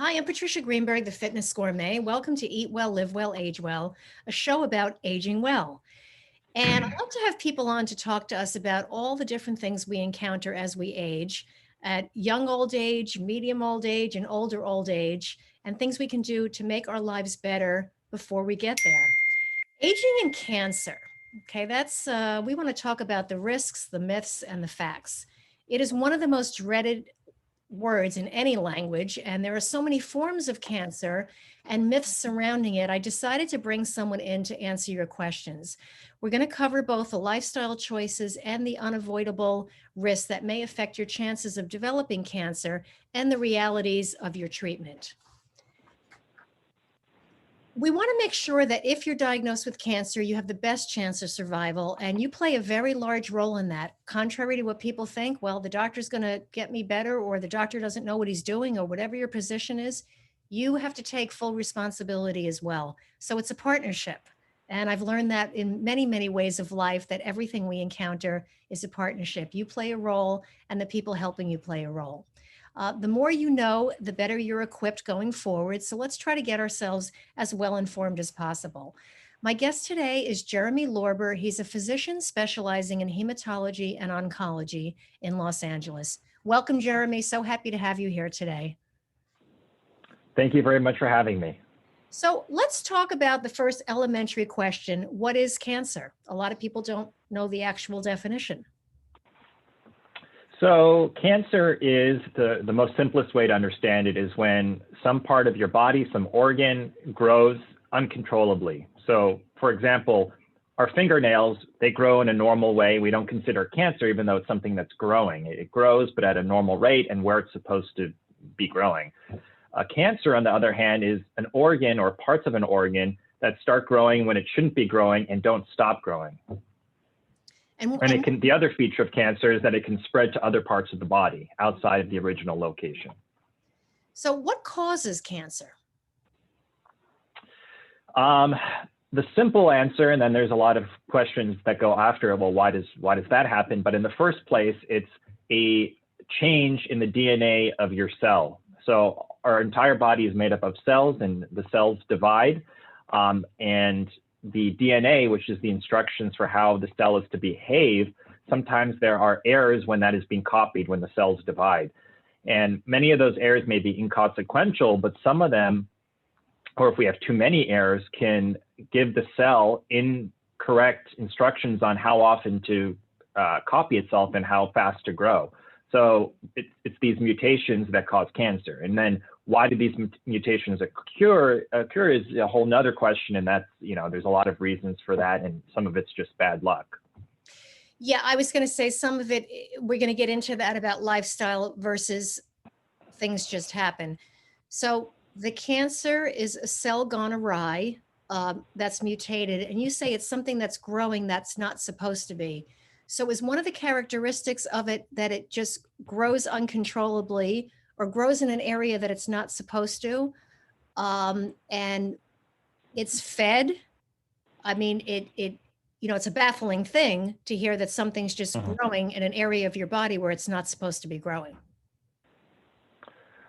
Hi, I'm Patricia Greenberg, the Fitness Gourmet. Welcome to Eat Well, Live Well, Age Well, a show about aging well. And I love to have people on to talk to us about all the different things we encounter as we age at young old age, medium old age, and older old age, and things we can do to make our lives better before we get there. Aging and cancer. Okay, we want to talk about the risks, the myths, and the facts. It is one of the most dreaded words in any language, and there are so many forms of cancer and myths surrounding it. I decided to bring someone in to answer your questions. We're going to cover both the lifestyle choices and the unavoidable risks that may affect your chances of developing cancer and the realities of your treatment. We want to make sure that if you're diagnosed with cancer, you have the best chance of survival, and you play a very large role in that. Contrary to what people think, well, the doctor's going to get me better, or the doctor doesn't know what he's doing, or whatever your position is, you have to take full responsibility as well. So it's a partnership. And I've learned that in many, many ways of life, that everything we encounter is a partnership. You play a role, and the people helping you play a role. The more you know, the better you're equipped going forward. So let's try to get ourselves as well informed as possible. My guest today is Jeremy Lorber. He's a physician specializing in hematology and oncology in Los Angeles. Welcome, Jeremy. So happy to have you here today. Thank you very much for having me. So let's talk about the first elementary question. What is cancer? A lot of people don't know the actual definition. So cancer is the most simplest way to understand it is when some part of your body, some organ grows uncontrollably. So for example, our fingernails, they grow in a normal way. We don't consider cancer, even though it's something that's growing. It grows, but at a normal rate and where it's supposed to be growing. Cancer, on the other hand, is an organ or parts of an organ that start growing when it shouldn't be growing and don't stop growing. And the other feature of cancer is that it can spread to other parts of the body outside of the original location. So what causes cancer? The simple answer, and then there's a lot of questions that go after, well, why does that happen? But in the first place, it's a change in the DNA of your cell. So our entire body is made up of cells, and the cells divide, and the DNA, which is the instructions for how the cell is to behave, sometimes there are errors when that is being copied when the cells divide. And many of those errors may be inconsequential, but some of them, or if we have too many errors, can give the cell incorrect instructions on how often to copy itself and how fast to grow. So it's these mutations that cause cancer. And then why do these mutations occur is a whole nother question. And that's, there's a lot of reasons for that. And some of it's just bad luck. Yeah, I was going to say some of it, we're going to get into that about lifestyle versus things just happen. So the cancer is a cell gone awry that's mutated. And you say it's something that's growing that's not supposed to be. So is one of the characteristics of it that it just grows uncontrollably or grows in an area that it's not supposed to, and it's fed? I mean, it's a baffling thing to hear that something's just growing in an area of your body where it's not supposed to be growing.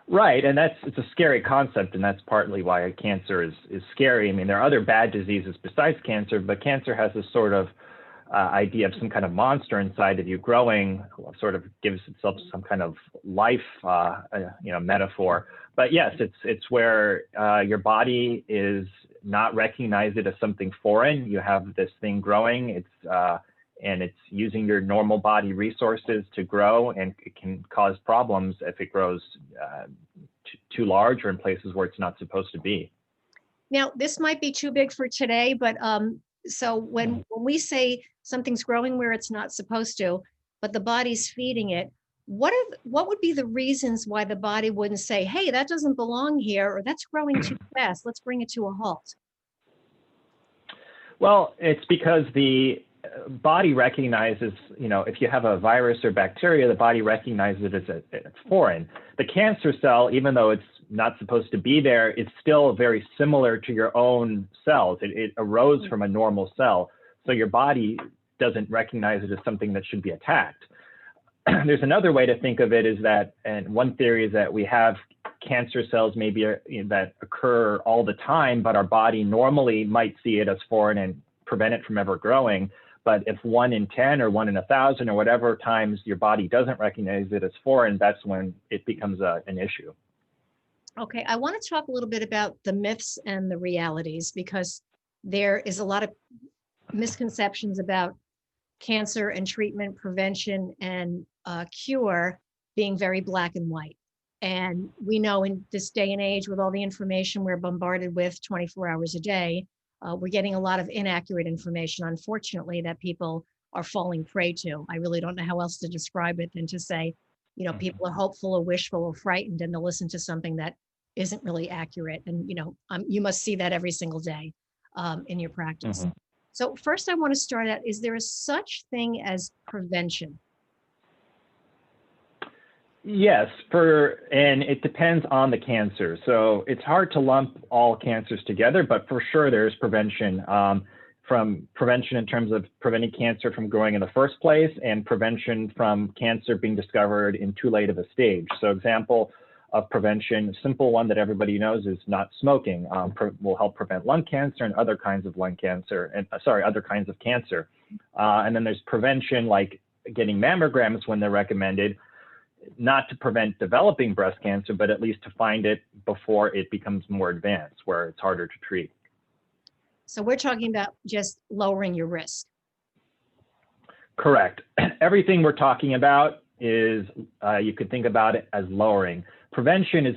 Right, and it's a scary concept, and that's partly why cancer is scary. I mean, there are other bad diseases besides cancer, but cancer has this sort of idea of some kind of monster inside of you growing, sort of gives itself some kind of life, metaphor. But yes, it's where your body is not recognized it as something foreign. You have this thing growing. And it's using your normal body resources to grow, and it can cause problems if it grows too large or in places where it's not supposed to be. Now, this might be too big for today, but so when we say something's growing where it's not supposed to, but the body's feeding it, what would be the reasons why the body wouldn't say, hey, that doesn't belong here, or that's growing too fast, let's bring it to a halt? Well, it's because the body recognizes, if you have a virus or bacteria, the body recognizes it as foreign. The cancer cell, even though it's not supposed to be there, it's still very similar to your own cells. It arose from a normal cell. So your body doesn't recognize it as something that should be attacked. There's another way to think of it is that, and one theory is that we have cancer cells maybe that occur all the time, but our body normally might see it as foreign and prevent it from ever growing. But if 1 in 10 or 1 in 1,000 or whatever times your body doesn't recognize it as foreign, that's when it becomes an issue. Okay, I want to talk a little bit about the myths and the realities, because there is a lot of misconceptions about cancer and treatment, prevention and cure being very black and white. And we know in this day and age, with all the information we're bombarded with 24 hours a day, we're getting a lot of inaccurate information, unfortunately, that people are falling prey to. I really don't know how else to describe it than to say, you know, people are hopeful or wishful or frightened, and they'll listen to something that isn't really accurate. And, you know, you must see that every single day in your practice. So first I want to start out, is there a such thing as prevention? Yes, and it depends on the cancer. So it's hard to lump all cancers together, but for sure there is prevention, from prevention in terms of preventing cancer from growing in the first place, and prevention from cancer being discovered in too late of a stage. So example of prevention, a simple one that everybody knows, is not smoking. Will help prevent lung cancer and other kinds of lung cancer, and other kinds of cancer. And then there's prevention like getting mammograms when they're recommended, not to prevent developing breast cancer, but at least to find it before it becomes more advanced, where it's harder to treat. So we're talking about just lowering your risk. Correct. Everything we're talking about is, you could think about it as lowering. Prevention is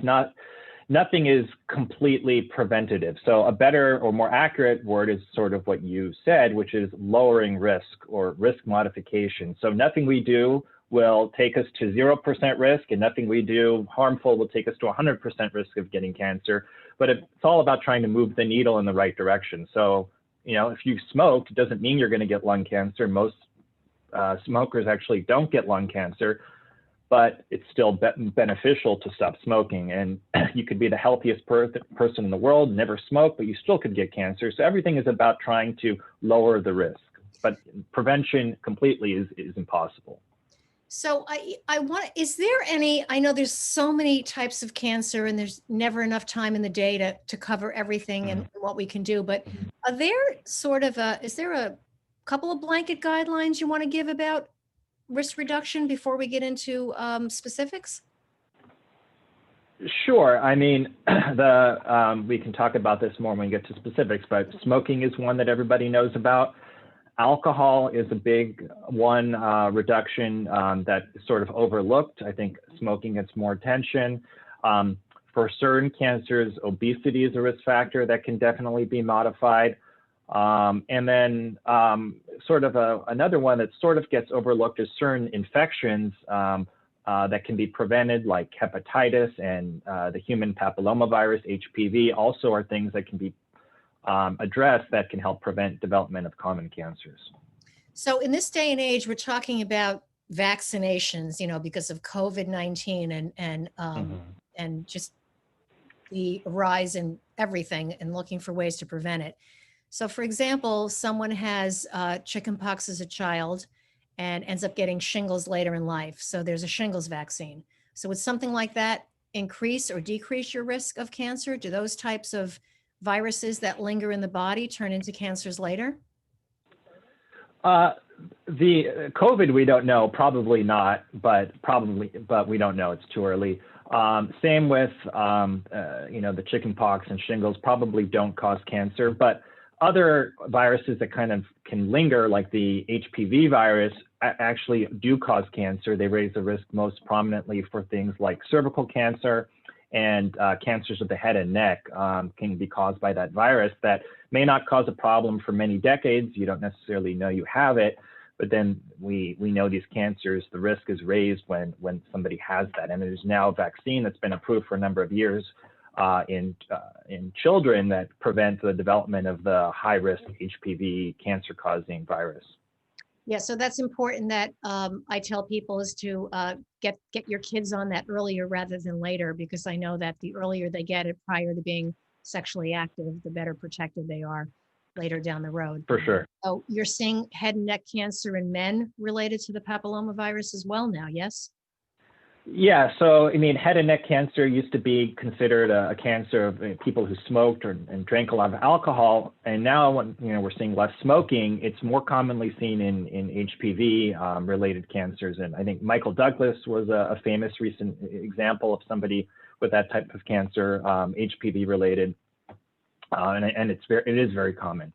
nothing is completely preventative. So a better or more accurate word is sort of what you said, which is lowering risk or risk modification. So nothing we do will take us to 0% risk, and nothing we do harmful will take us to 100% risk of getting cancer. But it's all about trying to move the needle in the right direction. So, you know, if you smoked, it doesn't mean you're going to get lung cancer. Most smokers actually don't get lung cancer, but it's still beneficial to stop smoking. And you could be the healthiest person in the world, never smoke, but you still could get cancer. So everything is about trying to lower the risk. But prevention completely is impossible. So I want, is there any, I know there's so many types of cancer and there's never enough time in the day to cover everything and what we can do, but are there sort of is there a couple of blanket guidelines you want to give about risk reduction before we get into specifics? Sure. I mean, we can talk about this more when we get to specifics, but smoking is one that everybody knows about. Alcohol is a big one, reduction that is sort of overlooked. I think smoking gets more attention. For certain cancers, obesity is a risk factor that can definitely be modified. And then sort of another one that sort of gets overlooked is certain infections that can be prevented, like hepatitis and the human papilloma virus, HPV, also are things that can be addressed that can help prevent development of common cancers. So in this day and age, we're talking about vaccinations, you know, because of COVID-19 and just the rise in everything and looking for ways to prevent it. So for example, someone has chickenpox as a child and ends up getting shingles later in life. So there's a shingles vaccine. So would something like that increase or decrease your risk of cancer? Do those types of viruses that linger in the body turn into cancers later? The COVID, we don't know, probably not, but we don't know, it's too early. Same with, you know, the chickenpox and shingles probably don't cause cancer, but other viruses that kind of can linger, like the HPV virus, actually do cause cancer. They raise the risk most prominently for things like cervical cancer, and cancers of the head and neck can be caused by that virus that may not cause a problem for many decades. You don't necessarily know you have it, but then we know these cancers, the risk is raised when somebody has that. And there's now a vaccine that's been approved for a number of years in children that prevent the development of the high-risk HPV cancer-causing virus. Yeah, so that's important that I tell people is to get your kids on that earlier rather than later, because I know that the earlier they get it prior to being sexually active, the better protected they are later down the road. For sure. So you're seeing head and neck cancer in men related to the papilloma virus as well now, yes? Yeah, so I mean, head and neck cancer used to be considered a cancer of people who smoked and drank a lot of alcohol, and now when we're seeing less smoking, it's more commonly seen in HPV related cancers. And I think Michael Douglas was a famous recent example of somebody with that type of cancer, HPV related, and it is very common.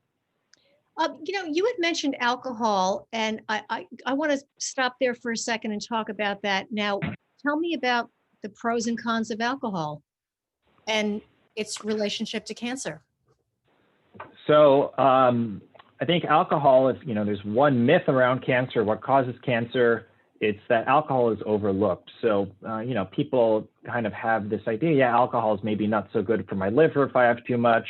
You had mentioned alcohol, and I want to stop there for a second and talk about that. Now, tell me about the pros and cons of alcohol and its relationship to cancer. So I think alcohol is, there's one myth around cancer. What causes cancer? It's that alcohol is overlooked. So, people kind of have this idea, yeah, alcohol is maybe not so good for my liver if I have too much.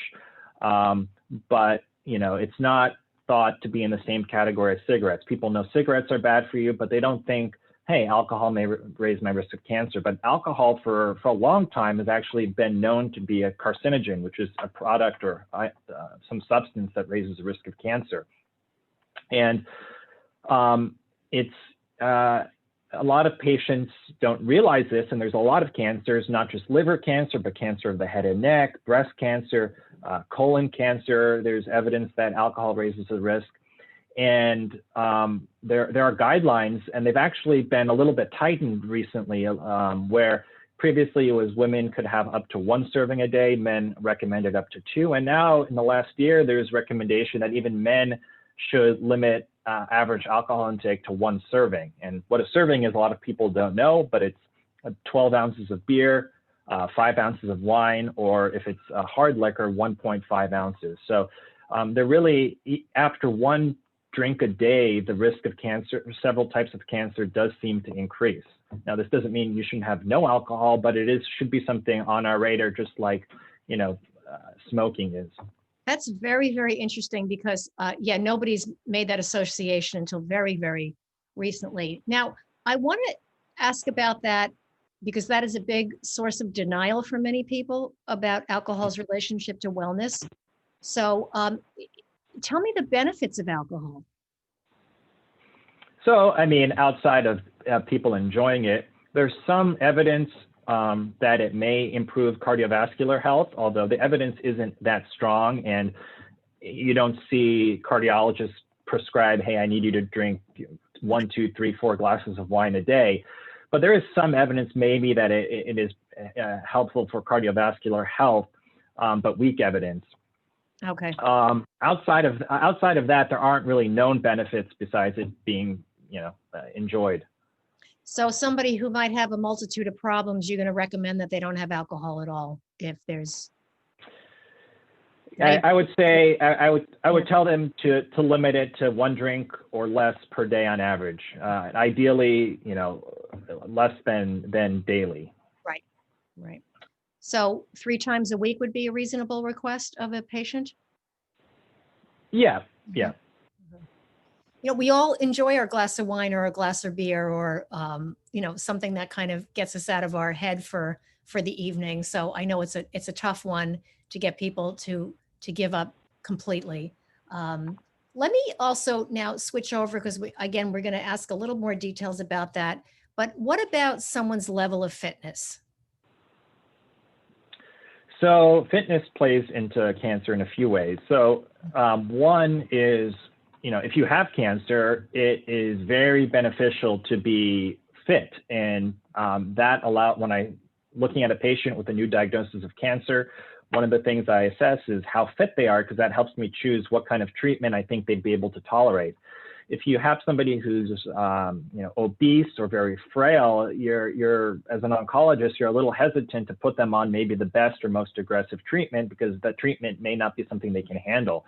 But it's not thought to be in the same category as cigarettes. People know cigarettes are bad for you, but they don't think, hey, alcohol may raise my risk of cancer. But alcohol for a long time has actually been known to be a carcinogen, which is a product or some substance that raises the risk of cancer. And it's a lot of patients don't realize this, and there's a lot of cancers, not just liver cancer, but cancer of the head and neck, breast cancer, colon cancer. There's evidence that alcohol raises the risk. And there are guidelines, and they've actually been a little bit tightened recently, where previously it was women could have up to 1 serving a day, men recommended up to 2. And now in the last year, there's recommendation that even men should limit average alcohol intake to 1 serving. And what a serving is, a lot of people don't know, but it's 12 ounces of beer, 5 ounces of wine, or if it's a hard liquor, 1.5 ounces. So they're really, after 1 drink a day, the risk of cancer, several types of cancer, does seem to increase. Now, this doesn't mean you shouldn't have no alcohol, but it should be something on our radar, just like smoking is. That's very, very interesting because, nobody's made that association until very, very recently. Now, I want to ask about that because that is a big source of denial for many people about alcohol's relationship to wellness. So tell me the benefits of alcohol. So, I mean, outside of people enjoying it, there's some evidence that it may improve cardiovascular health, although the evidence isn't that strong, and you don't see cardiologists prescribe, hey, I need you to drink 1, 2, 3, 4 glasses of wine a day. But there is some evidence maybe that it is helpful for cardiovascular health, but weak evidence. Okay. Outside of that, there aren't really known benefits besides it being, enjoyed. So somebody who might have a multitude of problems, you're going to recommend that they don't have alcohol at all if there's. I would say I would tell them to limit it to 1 drink or less per day on average. Ideally, less than daily. Right. So 3 times a week would be a reasonable request of a patient? Yeah. We all enjoy our glass of wine or a glass of beer or, something that kind of gets us out of our head for the evening. So I know it's a tough one to get people to give up completely. Let me also now switch over because we're going to ask a little more details about that. But what about someone's level of fitness? So fitness plays into cancer in a few ways. So one is, if you have cancer, it is very beneficial to be fit. And that when I'm looking at a patient with a new diagnosis of cancer, one of the things I assess is how fit they are, because that helps me choose what kind of treatment I think they'd be able to tolerate. If you have somebody who's obese or very frail, you're as an oncologist, you're a little hesitant to put them on maybe the best or most aggressive treatment because that treatment may not be something they can handle.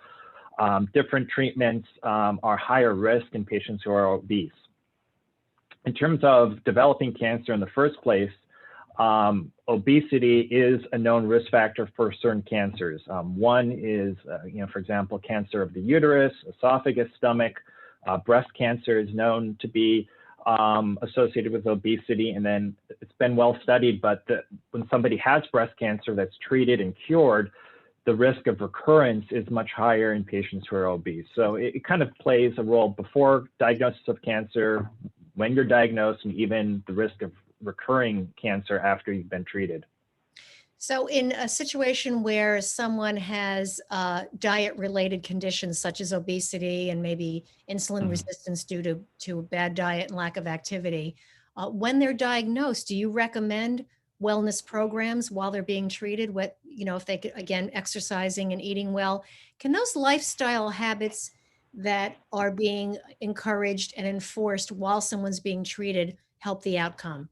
Different treatments are higher risk in patients who are obese. In terms of developing cancer in the first place, obesity is a known risk factor for certain cancers. One is, for example, cancer of the uterus, esophagus, stomach. Breast cancer is known to be associated with obesity, and then it's been well studied, but when somebody has breast cancer that's treated and cured, the risk of recurrence is much higher in patients who are obese. So it kind of plays a role before diagnosis of cancer, when you're diagnosed, and even the risk of recurring cancer after you've been treated. So in a situation where someone has diet-related conditions such as obesity and maybe insulin Mhm. resistance due to bad diet and lack of activity, when they're diagnosed, do you recommend wellness programs while they're being treated? What, if they could, again, exercising and eating well, can those lifestyle habits that are being encouraged and enforced while someone's being treated help the outcome?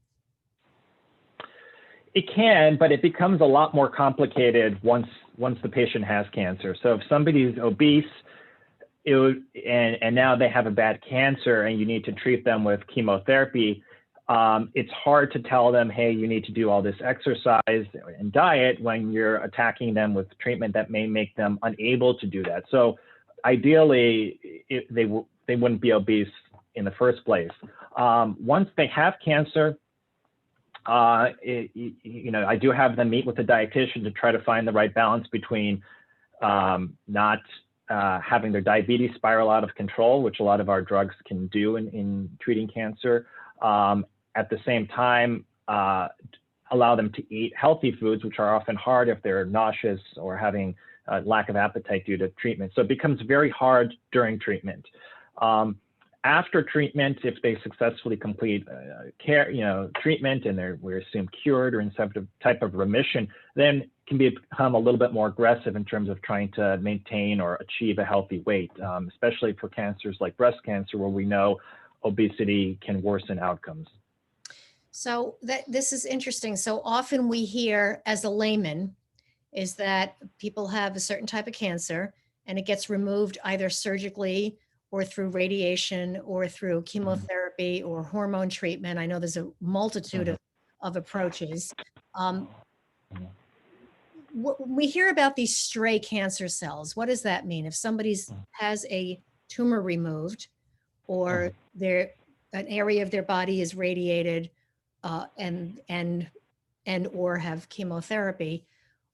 It can, but it becomes a lot more complicated once the patient has cancer. So if somebody's obese, and now they have a bad cancer and you need to treat them with chemotherapy, it's hard to tell them, hey, you need to do all this exercise and diet when you're attacking them with treatment that may make them unable to do that. So ideally, they wouldn't be obese in the first place. Once they have cancer, I do have them meet with a dietitian to try to find the right balance between not having their diabetes spiral out of control, which a lot of our drugs can do in treating cancer. At the same time, allow them to eat healthy foods, which are often hard if they're nauseous or having lack of appetite due to treatment. So it becomes very hard during treatment. After treatment, if they successfully complete treatment and we assume cured or in some type of remission, then can become a little bit more aggressive in terms of trying to maintain or achieve a healthy weight, especially for cancers like breast cancer, where we know obesity can worsen outcomes. So this is interesting. So often we hear as a layman is that people have a certain type of cancer and it gets removed either surgically or through radiation or through chemotherapy or hormone treatment. I know there's a multitude of approaches. When we hear about these stray cancer cells, what does that mean? If somebody has a tumor removed or an area of their body is radiated and or have chemotherapy,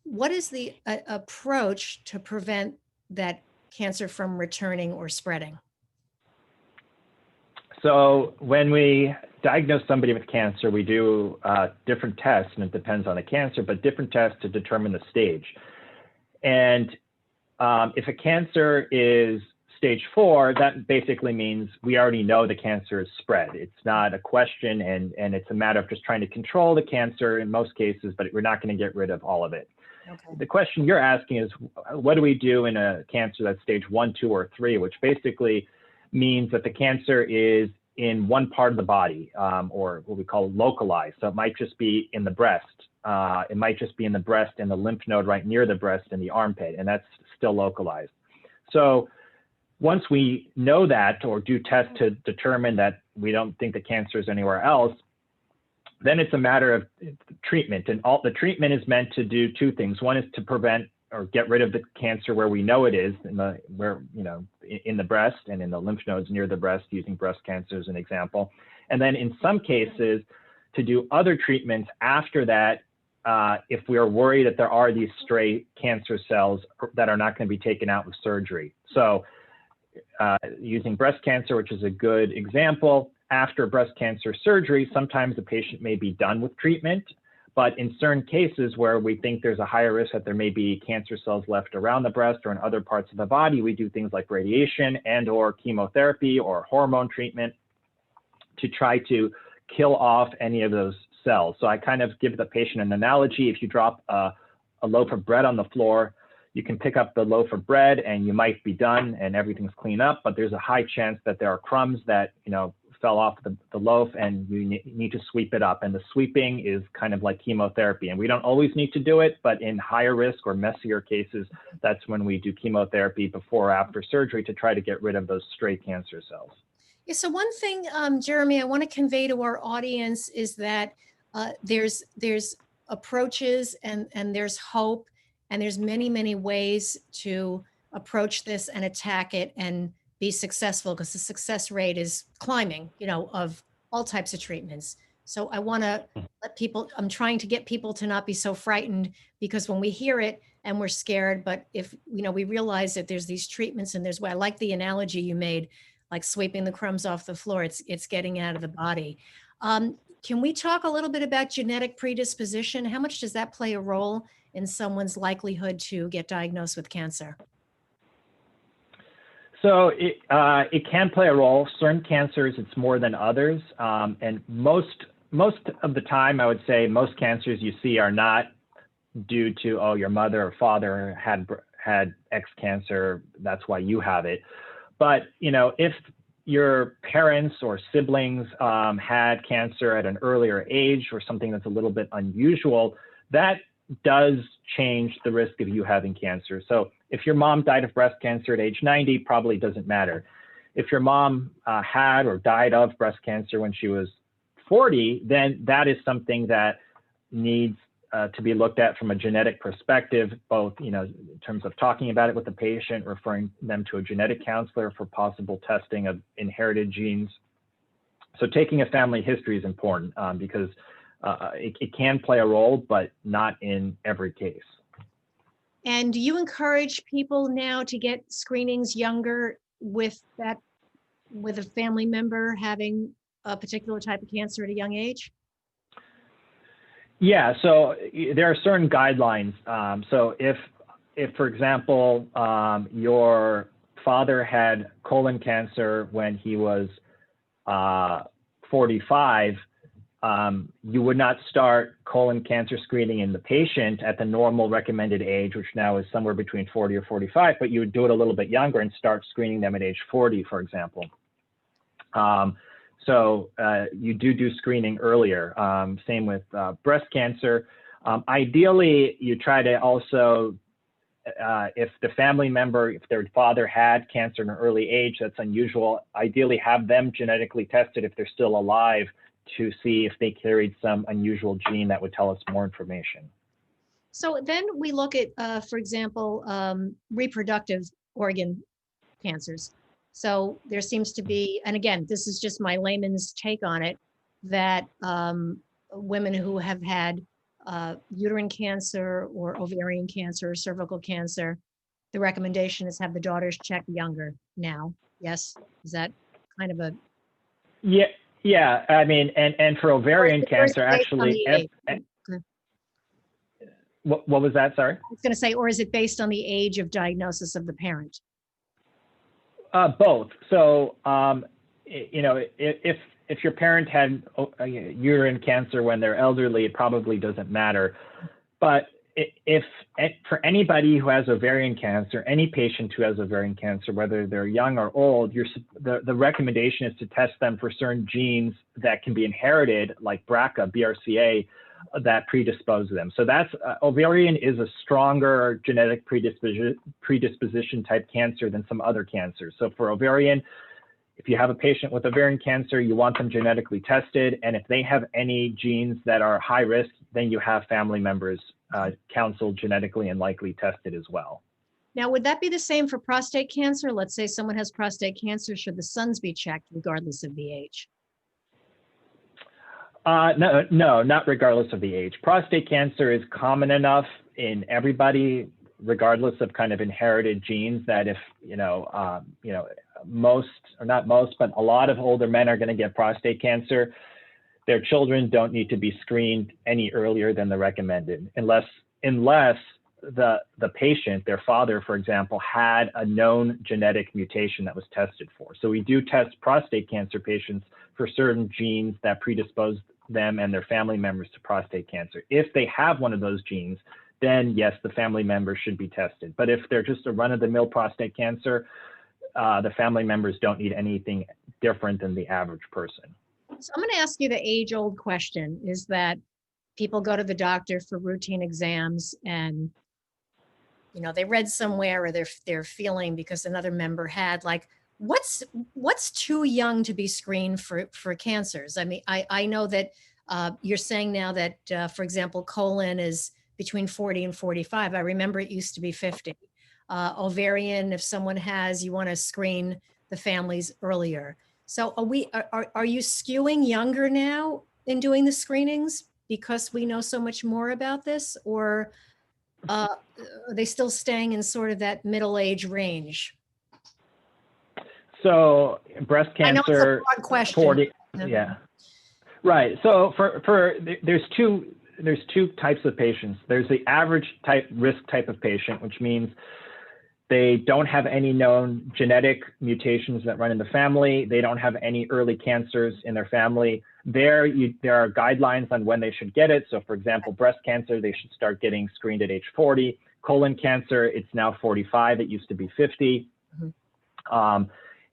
what is the approach to prevent that cancer from returning or spreading? So when we diagnose somebody with cancer, we do different tests, and it depends on the cancer, but different tests to determine the stage. And if a cancer is stage 4, that basically means we already know the cancer is spread. It's not a question, and it's a matter of just trying to control the cancer in most cases, but we're not going to get rid of all of it. Okay. The question you're asking is, what do we do in a cancer that's stage 1, 2, or 3, which basically means that the cancer is in one part of the body, or what we call localized. So it might just be in the breast. It might just be in the breast and the lymph node right near the breast and the armpit, and that's still localized. So once we know that or do tests to determine that we don't think the cancer is anywhere else, then it's a matter of treatment. And the treatment is meant to do 2 things. One is to prevent or get rid of the cancer where we know it is, in the breast and in the lymph nodes near the breast, using breast cancer as an example. And then in some cases, to do other treatments after that, if we are worried that there are these stray cancer cells that are not going to be taken out with surgery. So using breast cancer, which is a good example, after breast cancer surgery, sometimes the patient may be done with treatment, but in certain cases where we think there's a higher risk that there may be cancer cells left around the breast or in other parts of the body, we do things like radiation and or chemotherapy or hormone treatment to try to kill off any of those cells. So I kind of give the patient an analogy. If you drop a loaf of bread on the floor, you can pick up the loaf of bread and you might be done and everything's clean up, but there's a high chance that there are crumbs that fell off the loaf and you need to sweep it up. And the sweeping is kind of like chemotherapy. And we don't always need to do it, but in higher risk or messier cases, that's when we do chemotherapy before or after surgery to try to get rid of those stray cancer cells. Yeah, so one thing, Jeremy, I want to convey to our audience is that there's approaches and there's hope, and there's many ways to approach this and attack it and be successful, because the success rate is climbing, of all types of treatments. So I want to let people, I'm trying to get people to not be so frightened, because when we hear it and we're scared, but if, we realize that there's these treatments and I like the analogy you made, like sweeping the crumbs off the floor, it's getting out of the body. Can we talk a little bit about genetic predisposition? How much does that play a role in someone's likelihood to get diagnosed with cancer? So it can play a role. Certain cancers, it's more than others. And most of the time, I would say most cancers you see are not due to, oh, your mother or father had X cancer, that's why you have it. But, you know, if your parents or siblings had cancer at an earlier age or something that's a little bit unusual, that does change the risk of you having cancer. So if your mom died of breast cancer at age 90, probably doesn't matter. If your mom had or died of breast cancer when she was 40, then that is something that needs to be looked at from a genetic perspective, both, you know, in terms of talking about it with the patient, referring them to a genetic counselor for possible testing of inherited genes. So taking a family history is important because it can play a role, but not in every case. And do you encourage people now to get screenings younger with a family member having a particular type of cancer at a young age? Yeah, so there are certain guidelines. So if for example, your father had colon cancer when he was 45, you would not start colon cancer screening in the patient at the normal recommended age, which now is somewhere between 40 or 45, but you would do it a little bit younger and start screening them at age 40, for example. So you do screening earlier. Same with breast cancer. Ideally, you try to also, if the family member, if their father had cancer in an early age, that's unusual, ideally have them genetically tested if they're still alive to see if they carried some unusual gene that would tell us more information. So then we look at, for example, reproductive organ cancers. So there seems to be, and again, this is just my layman's take on it, that women who have had uterine cancer or ovarian cancer or cervical cancer, the recommendation is have the daughters check younger now. Yes, is that kind of a... Yeah. I mean, and for ovarian cancer, actually, what was that? Sorry. I was going to say, or is it based on the age of diagnosis of the parent? Both. So, you know, if your parent had uterine cancer when they're elderly, it probably doesn't matter. But if for anybody who has ovarian cancer, any patient who has ovarian cancer, whether they're young or old, the recommendation is to test them for certain genes that can be inherited, like BRCA, BRCA, that predispose them. So that's ovarian is a stronger genetic predisposition type cancer than some other cancers. So for ovarian, if you have a patient with ovarian cancer, you want them genetically tested. And if they have any genes that are high risk, then you have family members counseled genetically and likely tested as well. Now, would that be the same for prostate cancer? Let's say someone has prostate cancer, should the sons be checked regardless of the age? No, not regardless of the age. Prostate cancer is common enough in everybody, regardless of kind of inherited genes, that if, most, or not most, but a lot of older men are going to get prostate cancer, their children don't need to be screened any earlier than the recommended, unless the patient, their father, for example, had a known genetic mutation that was tested for. So we do test prostate cancer patients for certain genes that predispose them and their family members to prostate cancer. If they have one of those genes, then yes, the family members should be tested. But if they're just a run-of-the-mill prostate cancer, the family members don't need anything different than the average person. So I'm going to ask you the age-old question, is that people go to the doctor for routine exams and, they read somewhere or they're feeling because another member had, like, what's too young to be screened for cancers? I mean, I know that you're saying now that, for example, colon is between 40 and 45. I remember it used to be 50. Ovarian, if someone has, you want to screen the families earlier. So are you skewing younger now in doing the screenings because we know so much more about this, or are they still staying in sort of that middle age range? So breast cancer, I know it's a broad question. 40, yeah. Right. So there's two types of patients. There's the average type risk type of patient, which means they don't have any known genetic mutations that run in the family. They don't have any early cancers in their family. There are guidelines on when they should get it. So for example, breast cancer, they should start getting screened at age 40. Colon cancer, it's now 45. It used to be 50. Mm-hmm.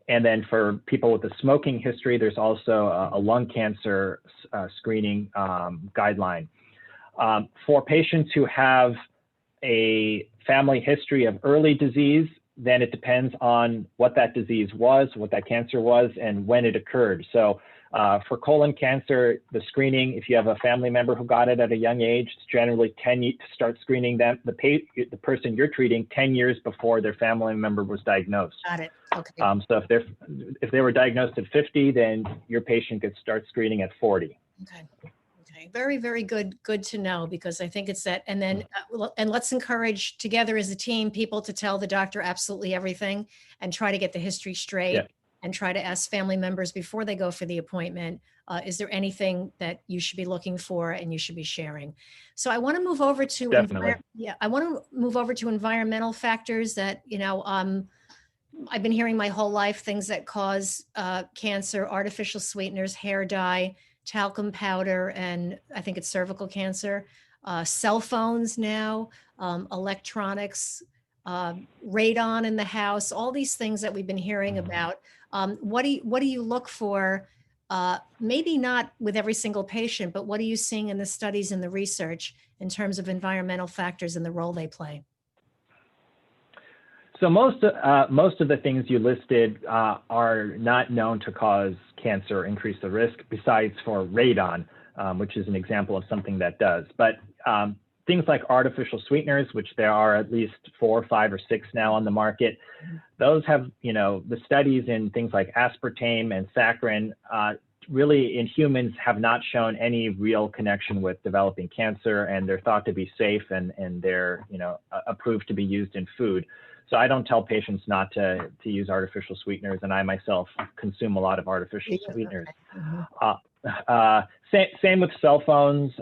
And then for people with a smoking history, there's also a lung cancer screening guideline. For patients who have a family history of early disease, then it depends on what that disease was, what that cancer was, and when it occurred. So for colon cancer, the screening, if you have a family member who got it at a young age, it's generally 10 years to start screening them, the person you're treating 10 years before their family member was diagnosed. Got it. Okay. So if they were diagnosed at 50, then your patient could start screening at 40. Okay. Very, very good to know, because I think it's that. And then, and let's encourage together as a team, people to tell the doctor absolutely everything and try to get the history straight. Yeah. And try to ask family members before they go for the appointment, is there anything that you should be looking for and you should be sharing? So I want to move over to, I want to move over to environmental factors that, I've been hearing my whole life, things that cause cancer: artificial sweeteners, hair dye, talcum powder, and I think it's cervical cancer, cell phones now, electronics, radon in the house, all these things that we've been hearing about. What do you look for? Maybe not with every single patient, but what are you seeing in the studies and the research in terms of environmental factors and the role they play? So most of the things you listed are not known to cause cancer or increase the risk, besides for radon, which is an example of something that does. But things like artificial sweeteners, which there are at least 4, 5, or 6 now on the market, those have, the studies in things like aspartame and saccharin really in humans have not shown any real connection with developing cancer, and they're thought to be safe, and they're, approved to be used in food. So I don't tell patients not to use artificial sweeteners, and I myself consume a lot of artificial sweeteners. Same with cell phones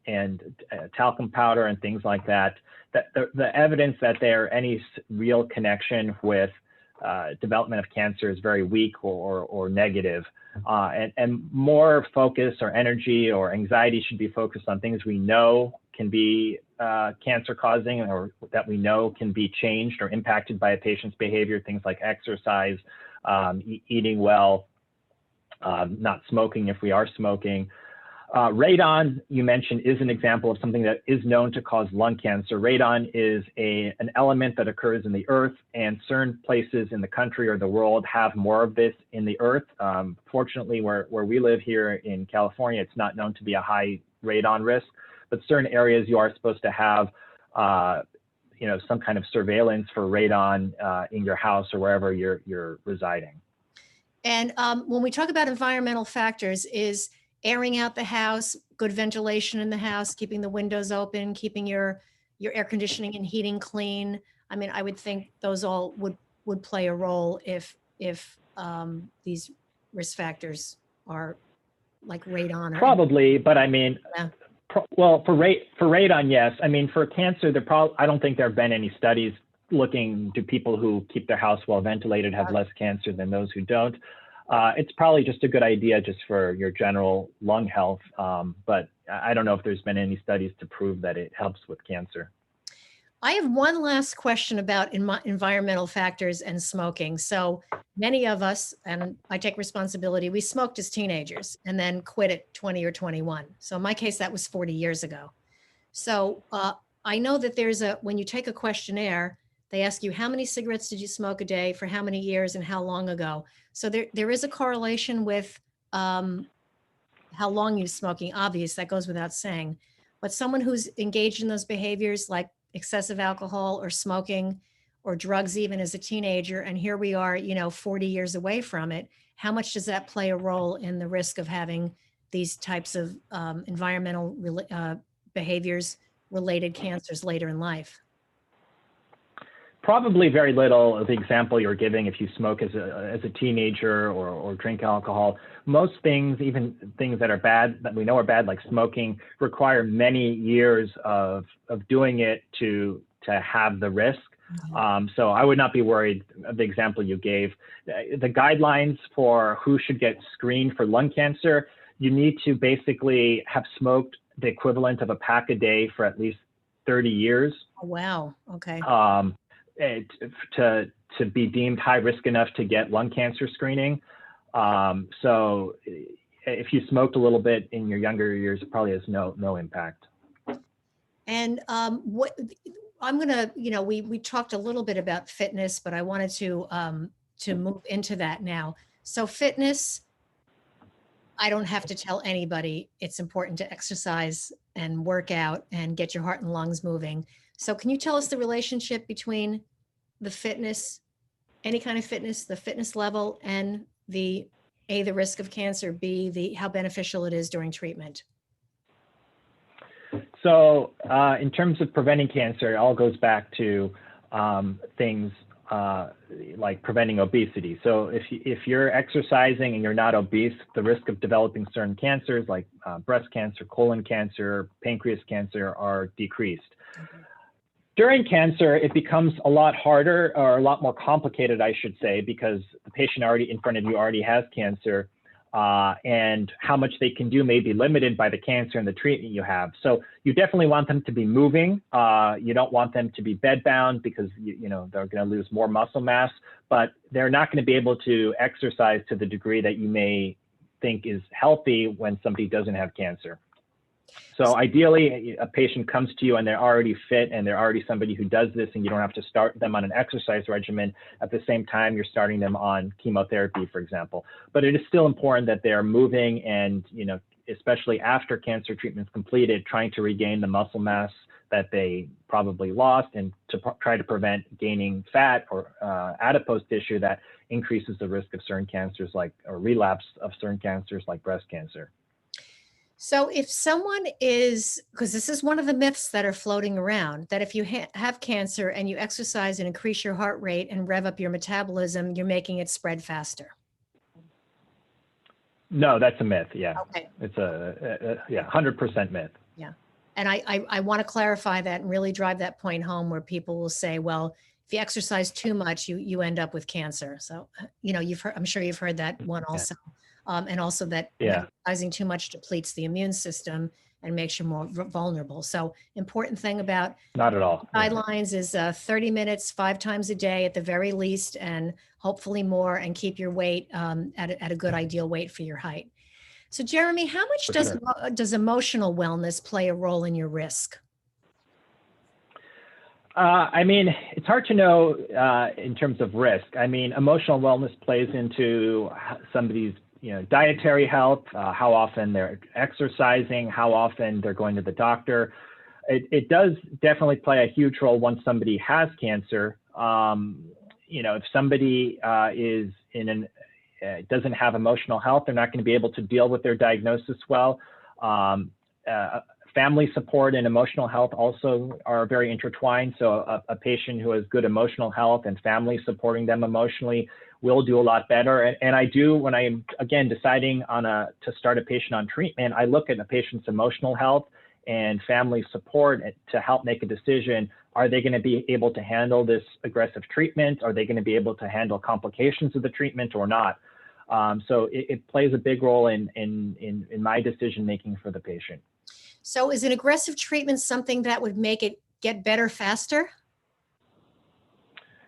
and talcum powder and things like that. The evidence that there any real connection with development of cancer is very weak or negative. And more focus or energy or anxiety should be focused on things we know can be cancer causing, or that we know can be changed or impacted by a patient's behavior, things like exercise, eating well, not smoking if we are smoking. Radon, you mentioned, is an example of something that is known to cause lung cancer. Radon is an element that occurs in the earth, and certain places in the country or the world have more of this in the earth. Fortunately, where we live here in California, it's not known to be a high radon risk, but certain areas you are supposed to have some kind of surveillance for radon in your house or wherever you're residing. And when we talk about environmental factors, is airing out the house, good ventilation in the house, keeping the windows open, keeping your air conditioning and heating clean. I mean, I would think those all would play a role if these risk factors are like radon. Probably, but I mean, yeah. Well, for radon, yes. I mean, for cancer, I don't think there have been any studies looking to people who keep their house well ventilated have less cancer than those who don't. It's probably just a good idea just for your general lung health, but I don't know if there's been any studies to prove that it helps with cancer. I have one last question about environmental factors and smoking. So many of us, and I take responsibility, we smoked as teenagers and then quit at 20 or 21. So in my case, that was 40 years ago. So I know that when you take a questionnaire, they ask you how many cigarettes did you smoke a day, for how many years, and how long ago. So there is a correlation with how long you're smoking. Obvious, that goes without saying. But someone who's engaged in those behaviors, like excessive alcohol or smoking or drugs even as a teenager, and here we are, 40 years away from it, how much does that play a role in the risk of having these types of environmental behaviors related cancers later in life? Probably very little of the example you're giving if you smoke as a teenager or drink alcohol. Most things, even things that are bad, that we know are bad, like smoking, require many years of doing it to have the risk. So I would not be worried of the example you gave. The guidelines for who should get screened for lung cancer, you need to basically have smoked the equivalent of a pack a day for at least 30 years. Oh, wow. Okay. To be deemed high risk enough to get lung cancer screening. So if you smoked a little bit in your younger years, it probably has no impact. And what I'm gonna, we talked a little bit about fitness, but I wanted to move into that now. So fitness, I don't have to tell anybody it's important to exercise and work out and get your heart and lungs moving. So can you tell us the relationship between the fitness, any kind of fitness, the fitness level, and the risk of cancer, B, how beneficial it is during treatment? So in terms of preventing cancer, it all goes back to things like preventing obesity. So if you're exercising and you're not obese, the risk of developing certain cancers like breast cancer, colon cancer, pancreas cancer are decreased. Okay. During cancer, it becomes a lot harder, or a lot more complicated, I should say, because the patient already in front of you already has cancer, and how much they can do may be limited by the cancer and the treatment you have. So you definitely want them to be moving. You don't want them to be bedbound because they're going to lose more muscle mass, but they're not going to be able to exercise to the degree that you may think is healthy when somebody doesn't have cancer. So ideally, a patient comes to you and they're already fit and they're already somebody who does this, and you don't have to start them on an exercise regimen at the same time you're starting them on chemotherapy, for example. But it is still important that they're moving and, especially after cancer treatment's completed, trying to regain the muscle mass that they probably lost, and to try to prevent gaining fat or adipose tissue that increases the risk of certain cancers or relapse of certain cancers like breast cancer. So if someone is, because this is one of the myths that are floating around, that if you have cancer and you exercise and increase your heart rate and rev up your metabolism, you're making it spread faster. No, that's a myth. Yeah. Okay. It's a 100% myth. Yeah. And I want to clarify that and really drive that point home, where people will say, well, if you exercise too much, you end up with cancer. So, I'm sure you've heard that one also. Yeah. And also that exercising too much depletes the immune system and makes you more vulnerable. So important thing about not at all guidelines is 30 minutes, 5 times a day at the very least, and hopefully more, and keep your weight at a good ideal weight for your height. So Jeremy, how much does emotional wellness play a role in your risk? It's hard to know in terms of risk. Emotional wellness plays into somebody's dietary health, how often they're exercising, how often they're going to the doctor. It does definitely play a huge role once somebody has cancer. If somebody is doesn't have emotional health, they're not going to be able to deal with their diagnosis well. Family support and emotional health also are very intertwined. So a patient who has good emotional health and family supporting them emotionally will do a lot better. And I do, when I am, again, deciding on to start a patient on treatment, I look at a patient's emotional health and family support to help make a decision. Are they going to be able to handle this aggressive treatment? Are they going to be able to handle complications of the treatment or not? So it plays a big role in my decision-making for the patient. So is an aggressive treatment something that would make it get better faster?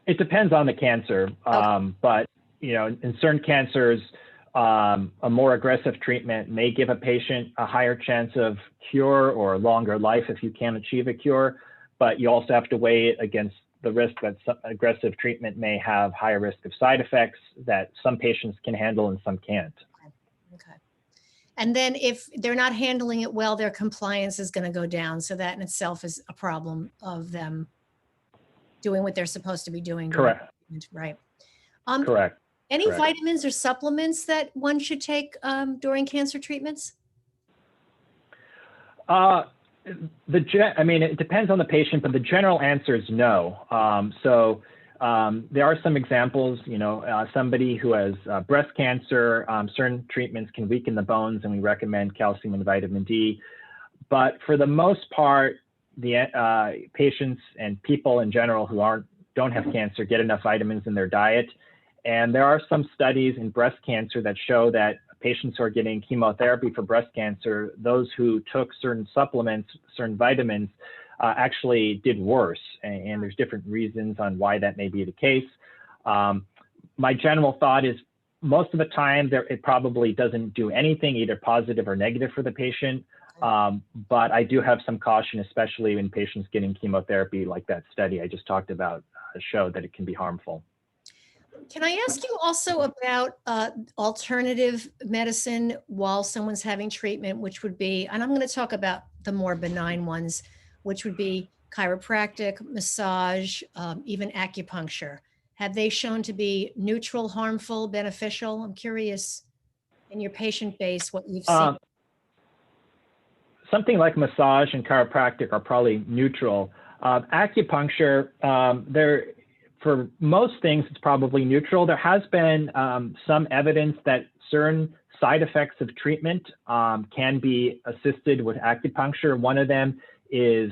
It depends on the cancer, okay. But in certain cancers, a more aggressive treatment may give a patient a higher chance of cure or longer life if you can achieve a cure. But you also have to weigh it against the risk that some aggressive treatment may have higher risk of side effects that some patients can handle and some can't. Okay. And then if they're not handling it well, their compliance is going to go down. So that in itself is a problem of them doing what they're supposed to be doing. Correct. Right. Correct. Any Correct. vitamins or supplements that one should take during cancer treatments? I mean, it depends on the patient, but the general answer is no. There are some examples, somebody who has breast cancer, certain treatments can weaken the bones, and we recommend calcium and vitamin D. But for the most part, the patients and people in general who don't have cancer get enough vitamins in their diet. And there are some studies in breast cancer that show that patients who are getting chemotherapy for breast cancer, those who took certain supplements, certain vitamins, actually did worse. And there's different reasons on why that may be the case. My general thought is most of the time it probably doesn't do anything, either positive or negative for the patient. But I do have some caution, especially in patients getting chemotherapy, like that study I just talked about showed that it can be harmful. Can I ask you also about alternative medicine while someone's having treatment, which would be, and I'm going to talk about the more benign ones, which would be chiropractic, massage, even acupuncture. Have they shown to be neutral, harmful, beneficial? I'm curious in your patient base what you've seen. Something like massage and chiropractic are probably neutral. Acupuncture, for most things, it's probably neutral. There has been some evidence that certain side effects of treatment can be assisted with acupuncture. One of them is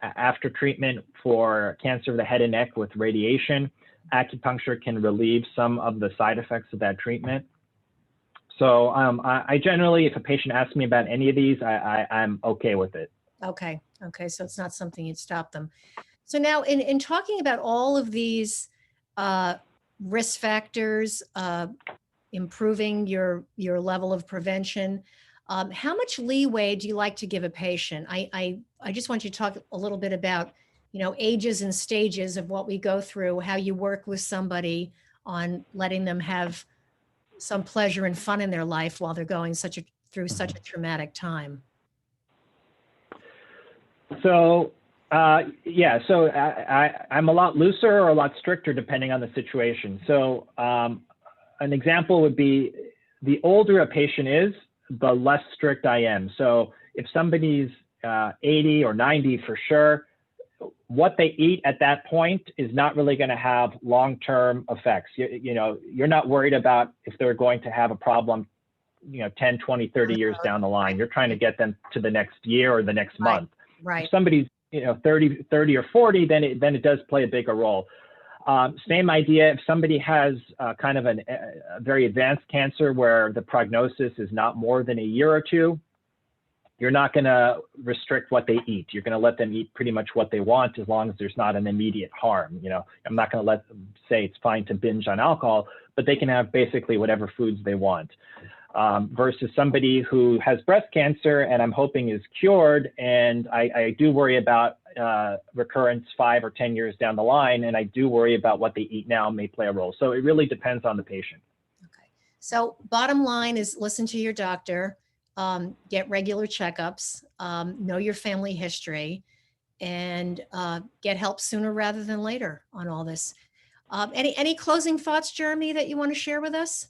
after treatment for cancer of the head and neck with radiation, acupuncture can relieve some of the side effects of that treatment. So I generally, if a patient asks me about any of these, I'm okay with it. Okay. So it's not something you'd stop them. So now in talking about all of these risk factors, improving your level of prevention, how much leeway do you like to give a patient? I just want you to talk a little bit about, ages and stages of what we go through, how you work with somebody on letting them have some pleasure and fun in their life while they're going through such a traumatic time. So I'm a lot looser or a lot stricter depending on the situation. So an example would be the older a patient is, the less strict I am. So if somebody's 80 or 90 for sure, what they eat at that point is not really going to have long-term effects. You're not worried about if they're going to have a problem, 10, 20, 30 years down the line. You're trying to get them to the next year or the next month. Right. If somebody's 30 or 40, then it does play a bigger role. Same idea. If somebody has kind of a very advanced cancer where the prognosis is not more than a year or two, you're not going to restrict what they eat. You're going to let them eat pretty much what they want as long as there's not an immediate harm. I'm not going to let them say it's fine to binge on alcohol, but they can have basically whatever foods they want. Versus somebody who has breast cancer and I'm hoping is cured, and I do worry about recurrence 5 or 10 years down the line, and I do worry about what they eat now may play a role. So it really depends on the patient. Okay. So bottom line is listen to your doctor, get regular checkups, know your family history, and get help sooner rather than later on all this. Any closing thoughts, Jeremy, that you want to share with us?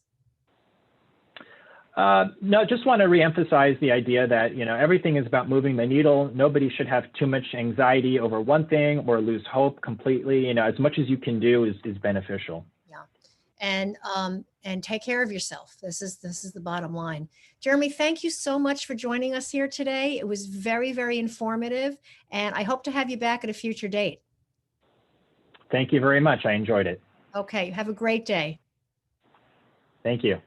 No, just want to reemphasize the idea that, everything is about moving the needle. Nobody should have too much anxiety over one thing or lose hope completely. As much as you can do is beneficial. Yeah. And take care of yourself. This is the bottom line. Jeremy, thank you so much for joining us here today. It was very, very informative, and I hope to have you back at a future date. Thank you very much. I enjoyed it. Okay. Have a great day. Thank you.